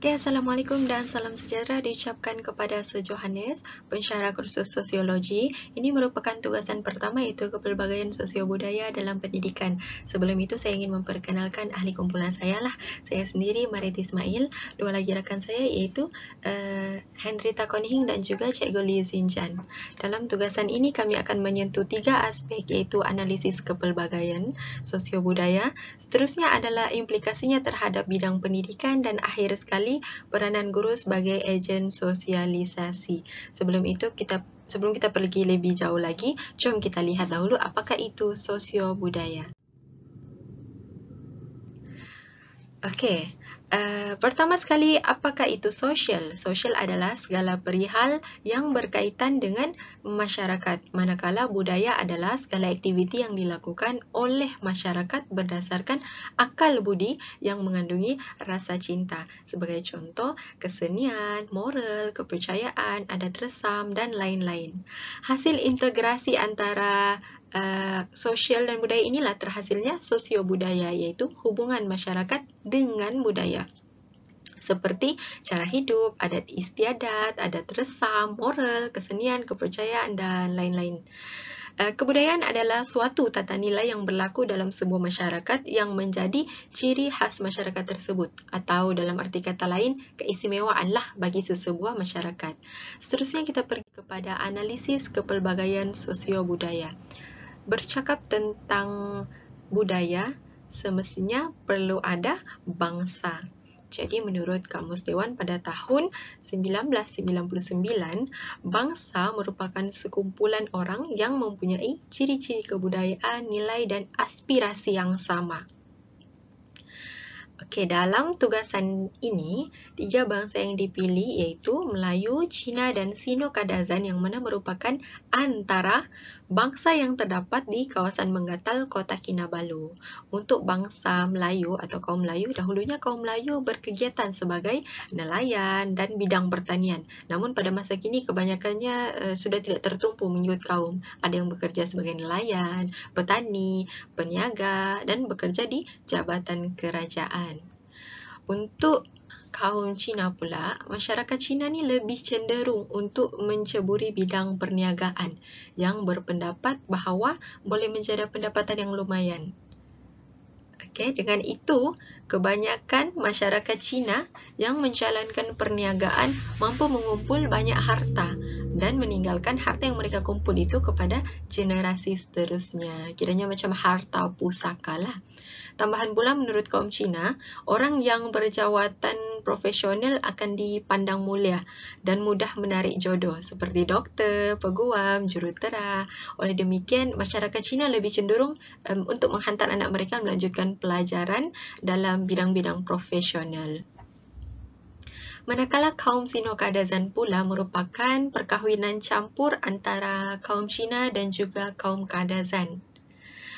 Okay, Assalamualaikum dan salam sejahtera diucapkan kepada Sir Johannes, pensyarah kursus sosiologi. Ini merupakan tugasan pertama iaitu kepelbagaian sosiobudaya dalam pendidikan. Sebelum itu saya ingin memperkenalkan ahli kumpulan saya lah. Saya sendiri Mariti Ismail, dua lagi rakan saya iaitu Hendrita Konihing dan juga Cikgu Lee Zinjan. Dalam tugasan ini kami akan menyentuh 3 aspek iaitu analisis kepelbagaian sosiobudaya. Seterusnya adalah implikasinya terhadap bidang pendidikan dan akhir sekali peranan guru sebagai ejen sosialisasi. Sebelum kita pergi lebih jauh lagi, jom kita lihat dahulu apakah itu sosiobudaya. Okey, pertama sekali, apakah itu sosial? Sosial adalah segala perihal yang berkaitan dengan masyarakat, manakala budaya adalah segala aktiviti yang dilakukan oleh masyarakat berdasarkan akal budi yang mengandungi rasa cinta. Sebagai contoh, kesenian, moral, kepercayaan, adat resam dan lain-lain. Hasil integrasi antara sosial dan budaya inilah terhasilnya sosiobudaya, iaitu hubungan masyarakat dengan budaya. Seperti cara hidup, adat istiadat, adat resam, moral, kesenian, kepercayaan, dan lain-lain. Kebudayaan adalah suatu tata nilai yang berlaku dalam sebuah masyarakat yang menjadi ciri khas masyarakat tersebut, atau dalam arti kata lain, keistimewaanlah bagi sesebuah masyarakat. Seterusnya kita pergi kepada analisis kepelbagaian sosiobudaya. Bercakap tentang budaya, semestinya perlu ada bangsa. Jadi menurut Kamus Dewan pada tahun 1999, bangsa merupakan sekumpulan orang yang mempunyai ciri-ciri kebudayaan, nilai dan aspirasi yang sama. Okey, dalam tugasan ini, 3 bangsa yang dipilih iaitu Melayu, Cina dan Sino-Kadazan yang mana merupakan antara bangsa yang terdapat di kawasan Menggatal, Kota Kinabalu. Untuk bangsa Melayu atau kaum Melayu, dahulunya kaum Melayu berkegiatan sebagai nelayan dan bidang pertanian. Namun pada masa kini kebanyakannya sudah tidak tertumpu mengikut kaum. Ada yang bekerja sebagai nelayan, petani, peniaga dan bekerja di jabatan kerajaan. Untuk kaum Cina pula, masyarakat Cina ni lebih cenderung untuk menceburi bidang perniagaan yang berpendapat bahawa boleh menjadi pendapatan yang lumayan. Okey, dengan itu, kebanyakan masyarakat Cina yang menjalankan perniagaan mampu mengumpul banyak harta dan meninggalkan harta yang mereka kumpul itu kepada generasi seterusnya. Kiranya macam harta pusaka lah. Tambahan pula menurut kaum Cina, orang yang berjawatan profesional akan dipandang mulia dan mudah menarik jodoh seperti doktor, peguam, jurutera. Oleh demikian, masyarakat Cina lebih cenderung untuk menghantar anak mereka melanjutkan pelajaran dalam bidang-bidang profesional. Manakala kaum Sino-Kadazan pula merupakan perkahwinan campur antara kaum Cina dan juga kaum Kadazan.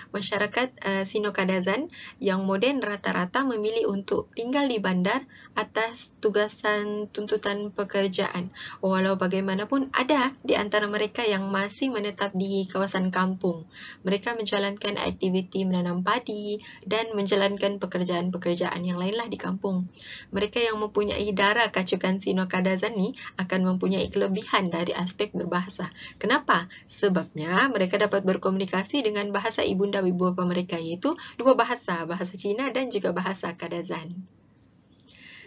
Masyarakat Sino-Kadazan yang moden rata-rata memilih untuk tinggal di bandar atas tugasan tuntutan pekerjaan. Walau bagaimanapun ada di antara mereka yang masih menetap di kawasan kampung. Mereka menjalankan aktiviti menanam padi dan menjalankan pekerjaan-pekerjaan yang lainlah di kampung. Mereka yang mempunyai darah kacukan Sino-Kadazan ni akan mempunyai kelebihan dari aspek berbahasa. Kenapa? Sebabnya mereka dapat berkomunikasi dengan bahasa ibunda ibu bapa mereka, iaitu 2 bahasa, bahasa Cina dan juga bahasa Kadazan.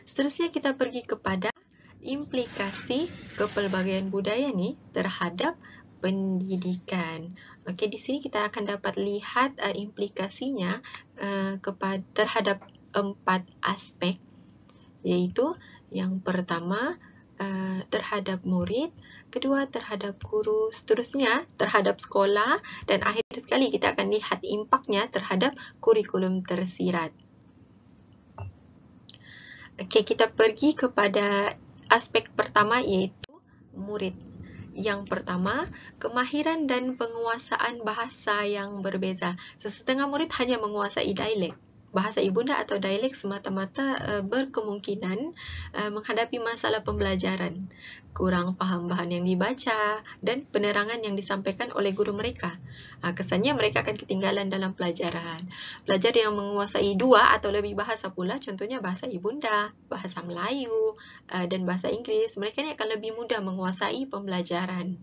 Seterusnya kita pergi kepada implikasi kepelbagaian budaya ni terhadap pendidikan. Okey, di sini kita akan dapat lihat implikasinya terhadap 4 aspek, iaitu yang pertama terhadap murid, kedua terhadap guru, seterusnya terhadap sekolah dan akhir sekali kita akan lihat impaknya terhadap kurikulum tersirat. Okey, kita pergi kepada aspek pertama iaitu murid. Yang pertama, kemahiran dan penguasaan bahasa yang berbeza. Sesetengah murid hanya menguasai dialek, bahasa ibunda atau dialek semata-mata berkemungkinan menghadapi masalah pembelajaran, kurang faham bahan yang dibaca, dan penerangan yang disampaikan oleh guru mereka. Kesannya mereka akan ketinggalan dalam pelajaran. Pelajar yang menguasai 2 atau lebih bahasa pula, contohnya bahasa ibunda, bahasa Melayu, dan bahasa Inggeris, mereka ni akan lebih mudah menguasai pembelajaran.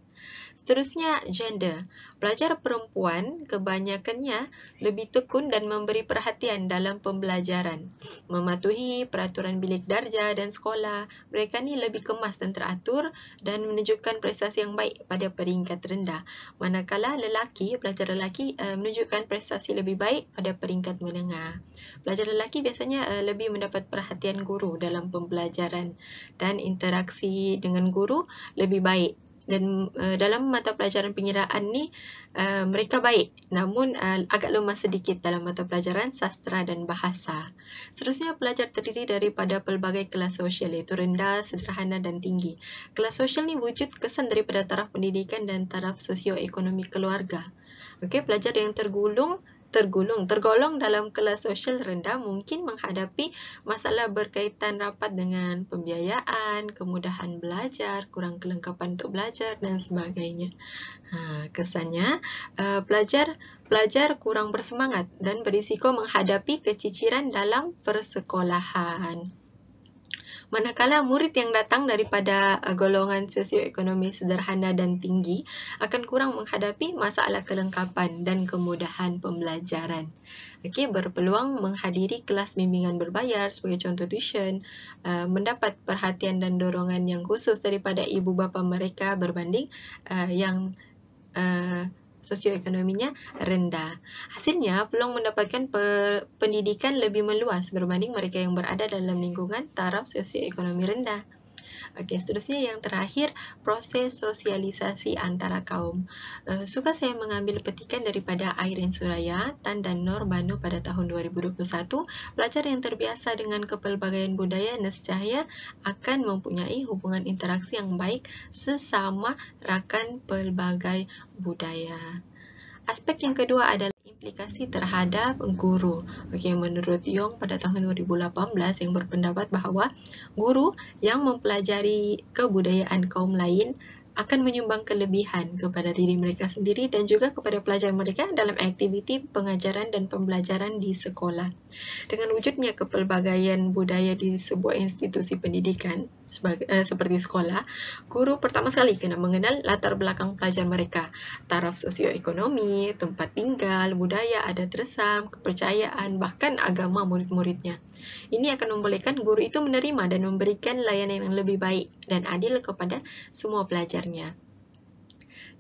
Seterusnya, gender. Pelajar perempuan kebanyakannya lebih tekun dan memberi perhatian dalam pembelajaran. Mematuhi peraturan bilik darjah dan sekolah, mereka ni lebih kemas dan teratur dan menunjukkan prestasi yang baik pada peringkat rendah. Manakala pelajar lelaki menunjukkan prestasi lebih baik pada peringkat menengah. Pelajar lelaki biasanya lebih mendapat perhatian guru dalam pembelajaran dan interaksi dengan guru lebih baik. Dan dalam mata pelajaran pengiraan ni mereka baik, namun agak lemah sedikit dalam mata pelajaran sastra dan bahasa. Seterusnya, pelajar terdiri daripada pelbagai kelas sosial, iaitu rendah, sederhana dan tinggi. Kelas sosial ni wujud kesan daripada taraf pendidikan dan taraf sosioekonomi keluarga. Okey, pelajar yang tergolong dalam kelas sosial rendah mungkin menghadapi masalah berkaitan rapat dengan pembiayaan, kemudahan belajar, kurang kelengkapan untuk belajar dan sebagainya. Kesannya pelajar kurang bersemangat dan berisiko menghadapi keciciran dalam persekolahan. Manakala murid yang datang daripada golongan sosioekonomi sederhana dan tinggi akan kurang menghadapi masalah kelengkapan dan kemudahan pembelajaran. Okey, berpeluang menghadiri kelas bimbingan berbayar sebagai contoh tuition, mendapat perhatian dan dorongan yang khusus daripada ibu bapa mereka berbanding yang sosioekonominya rendah. Hasilnya, peluang mendapatkan pendidikan lebih meluas berbanding mereka yang berada dalam lingkungan taraf sosioekonomi rendah. Okey, seterusnya yang terakhir, proses sosialisasi antara kaum. Suka saya mengambil petikan daripada Airin Suraya, Tan dan Nor Banu pada tahun 2021. Pelajar yang terbiasa dengan kepelbagaian budaya nescaya akan mempunyai hubungan interaksi yang baik sesama rakan pelbagai budaya. Aspek yang kedua adalah implikasi terhadap guru. Okey, menurut Yong pada tahun 2018 yang berpendapat bahawa guru yang mempelajari kebudayaan kaum lain akan menyumbang kelebihan kepada diri mereka sendiri dan juga kepada pelajar mereka dalam aktiviti pengajaran dan pembelajaran di sekolah. Dengan wujudnya kepelbagaian budaya di sebuah institusi pendidikan seperti sekolah, guru pertama sekali kena mengenal latar belakang pelajar mereka, taraf sosioekonomi, tempat tinggal, budaya, adat resam, kepercayaan, bahkan agama murid-muridnya. Ini akan membolehkan guru itu menerima dan memberikan layanan yang lebih baik dan adil kepada semua pelajarnya.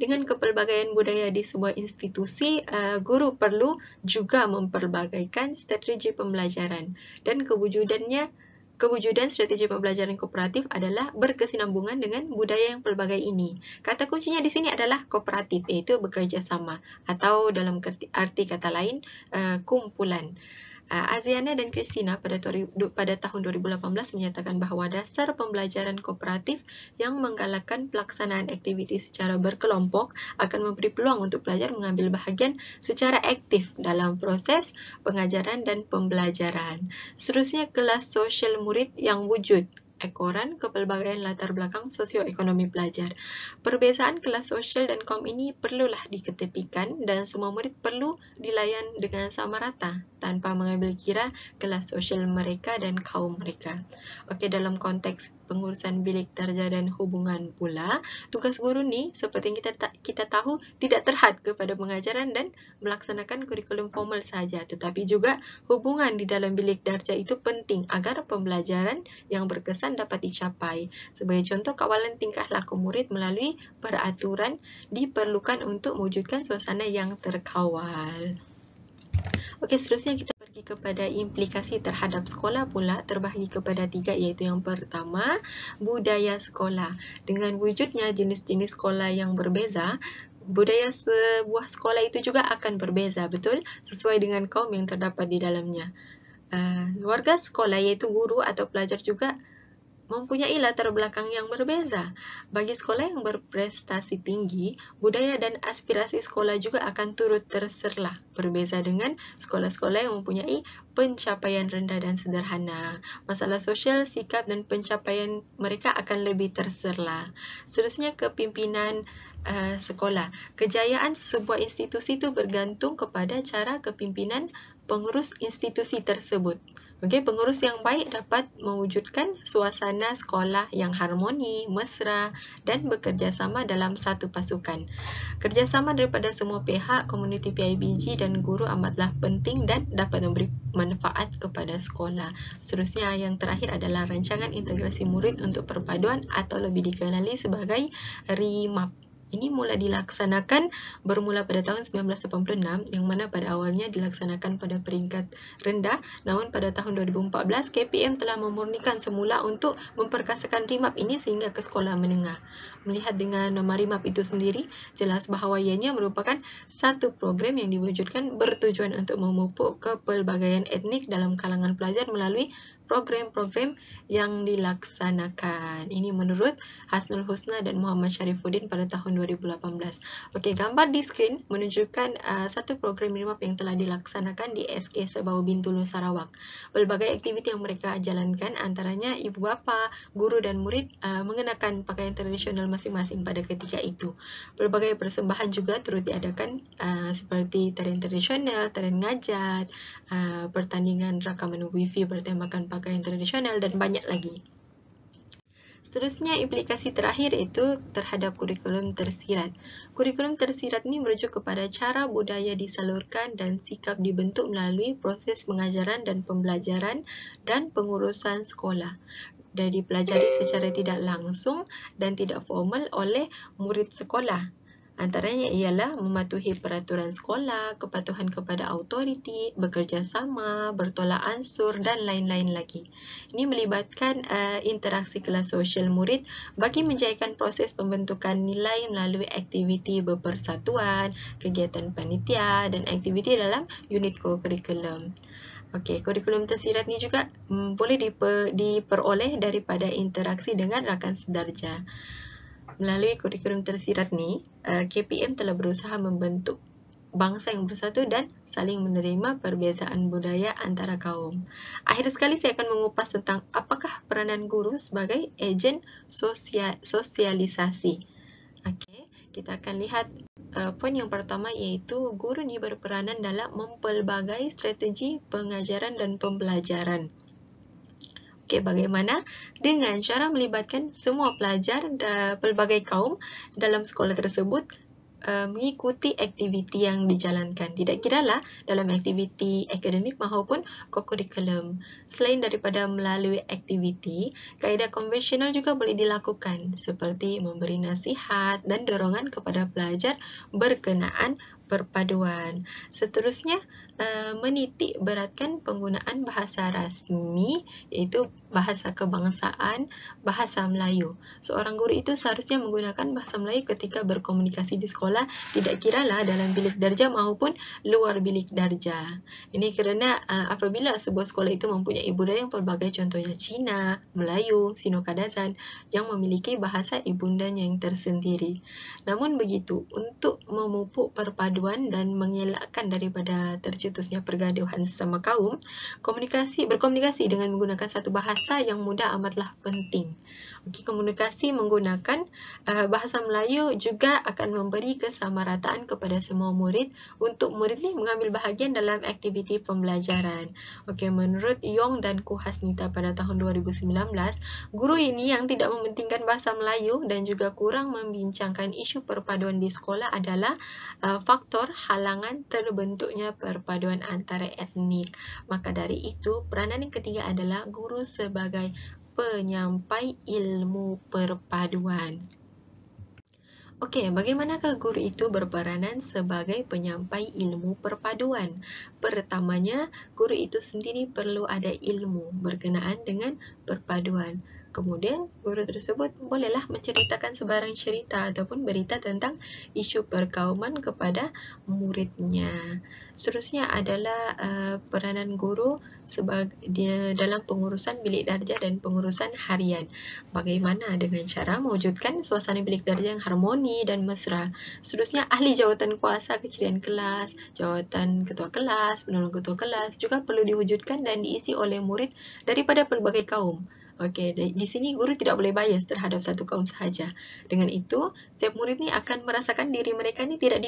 Dengan kepelbagaian budaya di sebuah institusi, guru perlu juga memperbagaikan strategi pembelajaran dan kewujudan strategi pembelajaran kooperatif adalah berkesinambungan dengan budaya yang pelbagai ini. Kata kuncinya di sini adalah kooperatif, iaitu bekerjasama atau dalam arti kata lain, kumpulan. Aziana dan Christina pada tahun 2018 menyatakan bahawa dasar pembelajaran kooperatif yang menggalakkan pelaksanaan aktiviti secara berkelompok akan memberi peluang untuk pelajar mengambil bahagian secara aktif dalam proses pengajaran dan pembelajaran. Seterusnya, kelas sosial murid yang wujud. Ekoran kepelbagaian latar belakang sosioekonomi pelajar. Perbezaan kelas sosial dan kaum ini perlulah diketepikan dan semua murid perlu dilayan dengan sama rata tanpa mengambil kira kelas sosial mereka dan kaum mereka. Okey, dalam konteks pengurusan bilik darjah dan hubungan pula, tugas guru ni seperti yang kita tahu tidak terhad kepada pengajaran dan melaksanakan kurikulum formal sahaja, tetapi juga hubungan di dalam bilik darjah itu penting agar pembelajaran yang berkesan dapat dicapai. Sebagai contoh, kawalan tingkah laku murid melalui peraturan diperlukan untuk mewujudkan suasana yang terkawal. Okey, seterusnya kita pergi kepada implikasi terhadap sekolah pula, terbahagi kepada 3, iaitu yang pertama, budaya sekolah. Dengan wujudnya jenis-jenis sekolah yang berbeza, budaya sebuah sekolah itu juga akan berbeza, betul? Sesuai dengan kaum yang terdapat di dalamnya. Warga sekolah, iaitu guru atau pelajar juga mempunyai latar belakang yang berbeza. Bagi sekolah yang berprestasi tinggi, budaya dan aspirasi sekolah juga akan turut terserlah, berbeza dengan sekolah-sekolah yang mempunyai pencapaian rendah dan sederhana. Masalah sosial, sikap dan pencapaian mereka akan lebih terserlah. Seterusnya, kepimpinan sekolah. Kejayaan sebuah institusi itu bergantung kepada cara kepimpinan pengurus institusi tersebut. Okey, pengurus yang baik dapat mewujudkan suasana sekolah yang harmoni, mesra dan bekerjasama dalam satu pasukan. Kerjasama daripada semua pihak, komuniti PIBG dan guru amatlah penting dan dapat memberi manfaat kepada sekolah. Seterusnya, yang terakhir adalah rancangan integrasi murid untuk perpaduan atau lebih dikenali sebagai RIMAP. Ini mula dilaksanakan bermula pada tahun 1986, yang mana pada awalnya dilaksanakan pada peringkat rendah, namun pada tahun 2014 KPM telah memurnikan semula untuk memperkasakan RIMAP ini sehingga ke sekolah menengah. Melihat dengan nama RIMAP itu sendiri, jelas bahawa ianya merupakan satu program yang diwujudkan bertujuan untuk memupuk kepelbagaian etnik dalam kalangan pelajar melalui program-program yang dilaksanakan. Ini menurut Hasnul Husna dan Muhammad Syarifuddin pada tahun 2018. Okey, gambar di skrin menunjukkan satu program RIMAP yang telah dilaksanakan di SK Sebahu Bintulu, Sarawak. Pelbagai aktiviti yang mereka jalankan antaranya ibu bapa, guru dan murid mengenakan pakaian tradisional masing-masing pada ketika itu. Pelbagai persembahan juga turut diadakan seperti tarian tradisional, tarian ngajat, pertandingan rakaman wifi bertemakan pakaian tradisional dan banyak lagi. Seterusnya, implikasi terakhir itu terhadap kurikulum tersirat. Kurikulum tersirat ini merujuk kepada cara budaya disalurkan dan sikap dibentuk melalui proses pengajaran dan pembelajaran dan pengurusan sekolah. Dan dipelajari secara tidak langsung dan tidak formal oleh murid sekolah. Antaranya ialah mematuhi peraturan sekolah, kepatuhan kepada autoriti, bekerjasama, bertolak ansur dan lain-lain lagi. Ini melibatkan interaksi kelas sosial murid bagi menjayakan proses pembentukan nilai melalui aktiviti berpersatuan, kegiatan panitia dan aktiviti dalam unit kurikulum. Okey, kurikulum tersirat ni juga boleh diperoleh daripada interaksi dengan rakan sedarjah. Melalui kurikulum tersirat ni, KPM telah berusaha membentuk bangsa yang bersatu dan saling menerima perbezaan budaya antara kaum. Akhir sekali, saya akan mengupas tentang apakah peranan guru sebagai ejen sosialisasi. Okey, kita akan lihat poin yang pertama, iaitu guru ni berperanan dalam mempelbagai strategi pengajaran dan pembelajaran. Okey, bagaimana? Dengan cara melibatkan semua pelajar dan pelbagai kaum dalam sekolah tersebut mengikuti aktiviti yang dijalankan. Tidak kiralah dalam aktiviti akademik maupun kokurikulum. Selain daripada melalui aktiviti, kaedah konvensional juga boleh dilakukan seperti memberi nasihat dan dorongan kepada pelajar berkenaan perpaduan. Seterusnya, menitik beratkan penggunaan bahasa rasmi, iaitu bahasa kebangsaan, bahasa Melayu. Seorang guru itu seharusnya menggunakan bahasa Melayu ketika berkomunikasi di sekolah, tidak kiralah dalam bilik darjah maupun luar bilik darjah. Ini kerana apabila sebuah sekolah itu mempunyai budaya yang pelbagai, contohnya Cina, Melayu, Sino-Kadazan, yang memiliki bahasa ibundanya yang tersendiri. Namun begitu, untuk memupuk perpaduan dan mengelakkan daripada tercetusnya pergaduhan sesama kaum, berkomunikasi dengan menggunakan satu bahasa yang mudah amatlah penting. Okey, komunikasi menggunakan bahasa Melayu juga akan memberi kesamarataan kepada semua murid untuk murid ni mengambil bahagian dalam aktiviti pembelajaran. Okey, menurut Yong dan Kuhasnita pada tahun 2019, guru ini yang tidak mementingkan bahasa Melayu dan juga kurang membincangkan isu perpaduan di sekolah adalah faktor halangan terbentuknya perpaduan antara etnik. Maka dari itu, peranan yang ketiga adalah guru sebagai penyampai ilmu perpaduan. Okey, bagaimanakah guru itu berperanan sebagai penyampai ilmu perpaduan? Pertamanya, guru itu sendiri perlu ada ilmu berkenaan dengan perpaduan. Kemudian, guru tersebut bolehlah menceritakan sebarang cerita ataupun berita tentang isu perkauman kepada muridnya. Seterusnya adalah peranan guru dalam pengurusan bilik darjah dan pengurusan harian. Bagaimana dengan cara mewujudkan suasana bilik darjah yang harmoni dan mesra. Seterusnya, ahli jawatan kuasa kecilian kelas, jawatan ketua kelas, penolong ketua kelas juga perlu diwujudkan dan diisi oleh murid daripada pelbagai kaum. Okey, di sini guru tidak boleh bias terhadap satu kaum sahaja. Dengan itu, setiap murid ni akan merasakan diri mereka ni tidak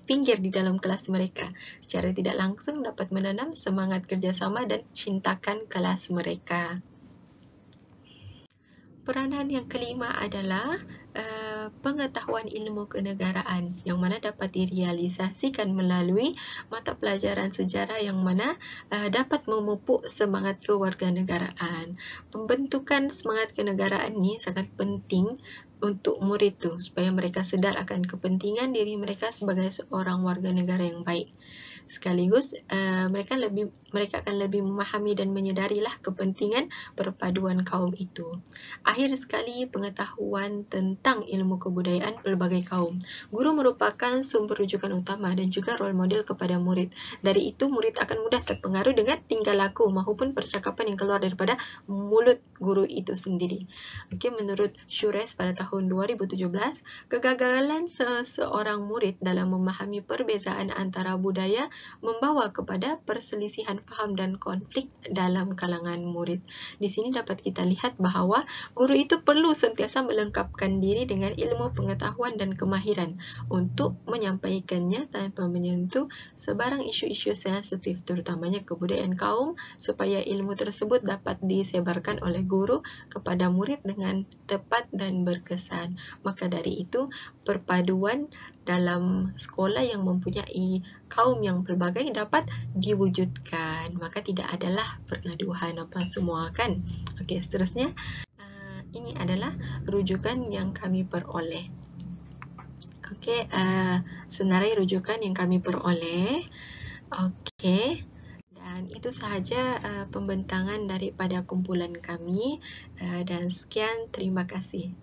pinggir di dalam kelas mereka. Secara tidak langsung dapat menanam semangat kerjasama dan cintakan kelas mereka. Peranan yang kelima adalah pengetahuan ilmu kenegaraan yang mana dapat direalisasikan melalui mata pelajaran sejarah yang mana dapat memupuk semangat kewarganegaraan. Pembentukan semangat kenegaraan ni sangat penting untuk murid tu supaya mereka sedar akan kepentingan diri mereka sebagai seorang warga negara yang baik. Sekaligus mereka akan lebih memahami dan menyedarilah kepentingan perpaduan kaum itu. Akhir sekali, pengetahuan tentang ilmu kebudayaan pelbagai kaum. Guru merupakan sumber rujukan utama dan juga role model kepada murid. Dari itu, murid akan mudah terpengaruh dengan tingkah laku maupun percakapan yang keluar daripada mulut guru itu sendiri. Okey, menurut Shures pada tahun 2017, kegagalan seseorang murid dalam memahami perbezaan antara budaya membawa kepada perselisihan faham dan konflik dalam kalangan murid. Di sini dapat kita lihat bahawa guru itu perlu sentiasa melengkapkan diri dengan ilmu pengetahuan dan kemahiran untuk menyampaikannya tanpa menyentuh sebarang isu-isu sensitif terutamanya kebudayaan kaum supaya ilmu tersebut dapat disebarkan oleh guru kepada murid dengan tepat dan berkesan. Maka dari itu, perpaduan dalam sekolah yang mempunyai kaum yang pelbagai dapat diwujudkan. Maka tidak adalah pergaduhan apa semua kan. Okey, seterusnya ini adalah rujukan yang kami peroleh. Okey, senarai rujukan yang kami peroleh. Okey. Dan itu sahaja pembentangan daripada kumpulan kami dan sekian, terima kasih.